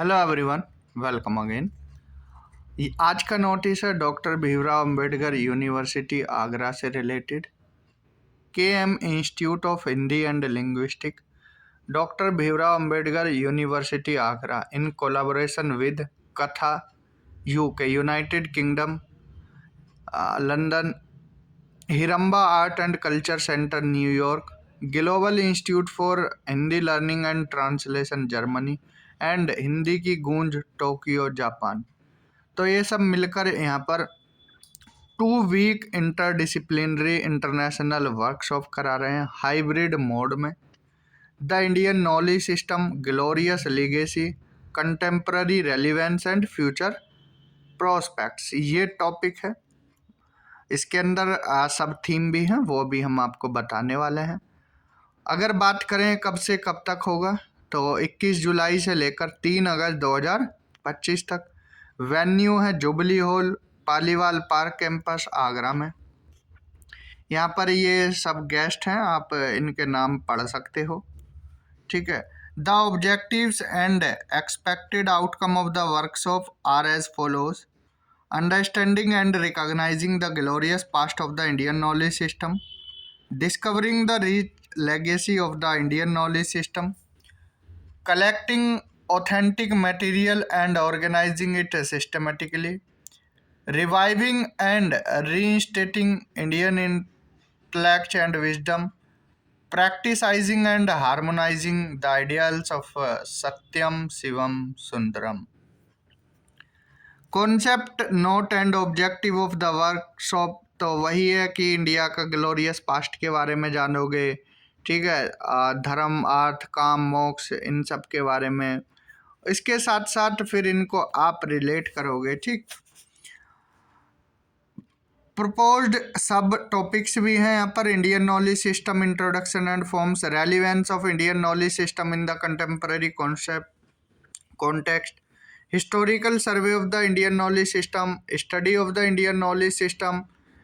Hello everyone, welcome again. आज का notice है डॉक्टर भीमराव अंबेडकर यूनिवर्सिटी आगरा से related. KM institute of Hindi and linguistic, doctor Bhimrao Ambedkar university Agra in collaboration with Katha UK United Kingdom London, Hiramba art and culture centre New York, global institute for Hindi learning and translation Germany and Hindi ki Goonj Tokyo Japan. तो ये सब मिलकर यहाँ पर 2 week interdisciplinary international workshop करा रहे हैं hybrid mode में। The Indian knowledge system, glorious legacy, contemporary relevance and future prospects, ये टॉपिक है। इसके अंदर सब थीम भी हैं, वो भी हम आपको बताने वाले हैं। अगर बात करें कब से कब तक होगा, तो 21 जुलाई से लेकर 3 अगस्त 2025 तक। वेन्यू है jubilee hall, Paliwal park campus, Agra में। यहाँ पर ये सब गेस्ट हैं, आप इनके नाम पढ़ सकते हो, ठीक है। The objectives and expected outcome of the workshop are as follows: understanding and recognising the glorious past of the Indian knowledge system, discovering the rich legacy of the Indian knowledge system, collecting authentic material and organizing it systematically, reviving and reinstating Indian intellect and wisdom, practicing and harmonizing the ideals of Satyam, Shivam, Sundaram. Concept, note and objective of the workshop तो वही है कि India का glorious past के बारे में जानोगे, ठीक है। धर्म, अर्थ, काम, मोक्ष, इन सब के बारे में। इसके साथ साथ फिर इनको आप रिलेट करोगे, ठीक। प्रपोज्ड सब टॉपिक्स भी हैं यहाँ पर: Indian knowledge system, introduction and forms, relevance of Indian knowledge system in the contemporary concept context, historical survey of the Indian knowledge system, study of the Indian knowledge system,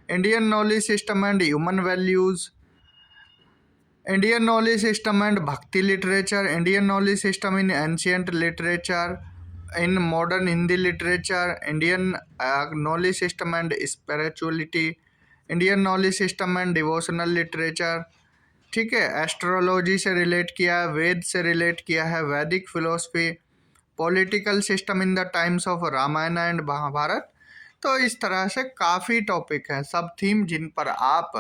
Indian knowledge system and human values, Indian knowledge system and bhakti literature, Indian knowledge system in ancient literature, in modern Hindi literature, Indian knowledge system and spirituality, Indian knowledge system and devotional literature, ठीक है। Astrology से relate किया है, वेद से relate किया है, वैदिक philosophy, political system in the times of Ramayana and Mahabharata. तो इस तरह से काफ़ी टॉपिक हैं, सब थीम जिन पर आप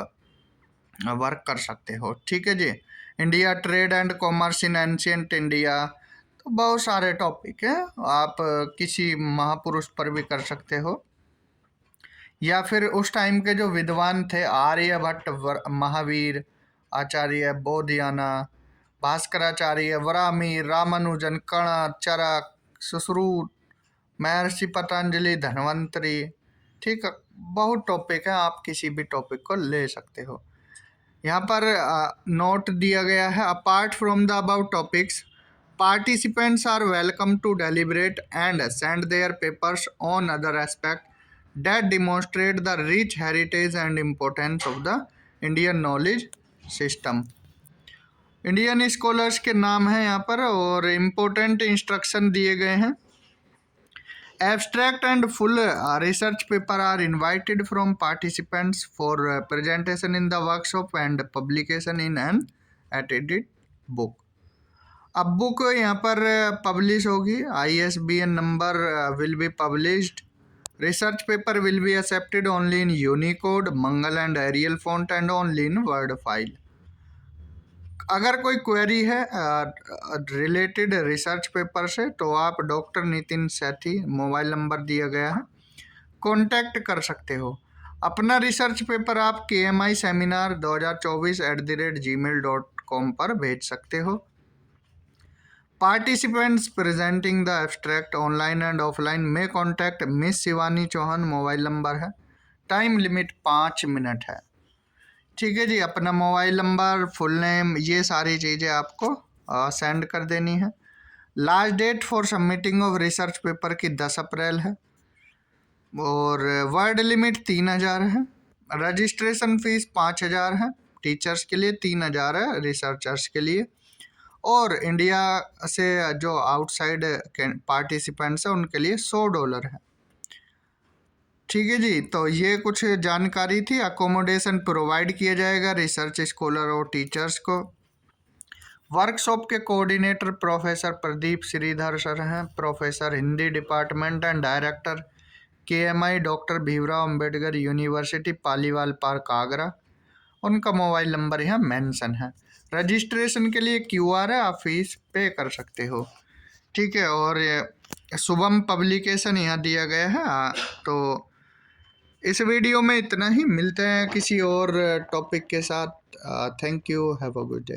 वर्क कर सकते हो, ठीक है जी। India trade and commerce in ancient India, तो बहुत सारे टॉपिक हैं, आप किसी महापुरुष पर भी कर सकते हो, या फिर उस टाइम के जो विद्वान थे, आर्यभट्ट, महावीर, आचार्य बोधियाना, भास्कराचार्य, वरामी, रामानुजन, कण, चरक, सुश्रुत, महर्षि पतंजलि, धन्वंतरी, ठीक है। बहुत टॉपिक है, आप किसी भी टॉपिक को ले सकते हो। यहाँ पर नोट दिया गया है: apart from the above topics, participants are welcome to deliberate and send their papers on other aspect that demonstrate the rich heritage and importance of the Indian knowledge system. Indian scholars के नाम हैं यहाँ पर और important instruction दिए गए हैं। Abstract and full research paper are invited from participants for presentation in the workshop and publication in an edited book. अब बुक यहाँ पर पब्लिश होगी, ISBN number will be published, research paper will be accepted only in Unicode, Mangal and Arial font and only in Word file. अगर कोई query है related research paper से, तो आप doctor Nitin Sethi, mobile number दिया गया है, कांटेक्ट कर सकते हो। अपना रिसर्च पेपर आप KMI सेमिनार 2024@gmail.com पर भेज सकते हो। Participants presenting the abstract online and offline में contact miss Shivani Chauhan, mobile number है, टाइम लिमिट 5 मिनट है, ठीक है जी। अपना मोबाइल नंबर, फुल नेम, ये सारी चीज़ें आपको सेंड कर देनी है। Last date for submitting of research paper की 10 अप्रैल है और वर्ड लिमिट 3000 है। रजिस्ट्रेशन फीस 5000 है, टीचर्स के लिए 3000 है, रिसर्चर्स के लिए। और इंडिया से जो आउटसाइड पार्टिसिपेंट्स हैं उनके लिए $100 है। ठीक है जी, तो ये कुछ जानकारी थी। अकोमोडेशन प्रोवाइड किया जाएगा रिसर्च स्कॉलर और टीचर्स को। वर्कशॉप के coordinator professor Pradeep Shridhar sir हैं, professor Hindi department and director KMI doctor Bhimrao Ambedkar university Paliwal park Agra. उनका मोबाइल नंबर यहाँ मेंशन है। रजिस्ट्रेशन के लिए QR है, आप फीस पे कर सकते हो। ठीक है, और ये शुभम पब्लिकेशन यहाँ दिया गया है। तो इस वीडियो में इतना ही, मिलते हैं किसी और टॉपिक के साथ। Thank you, have a good day.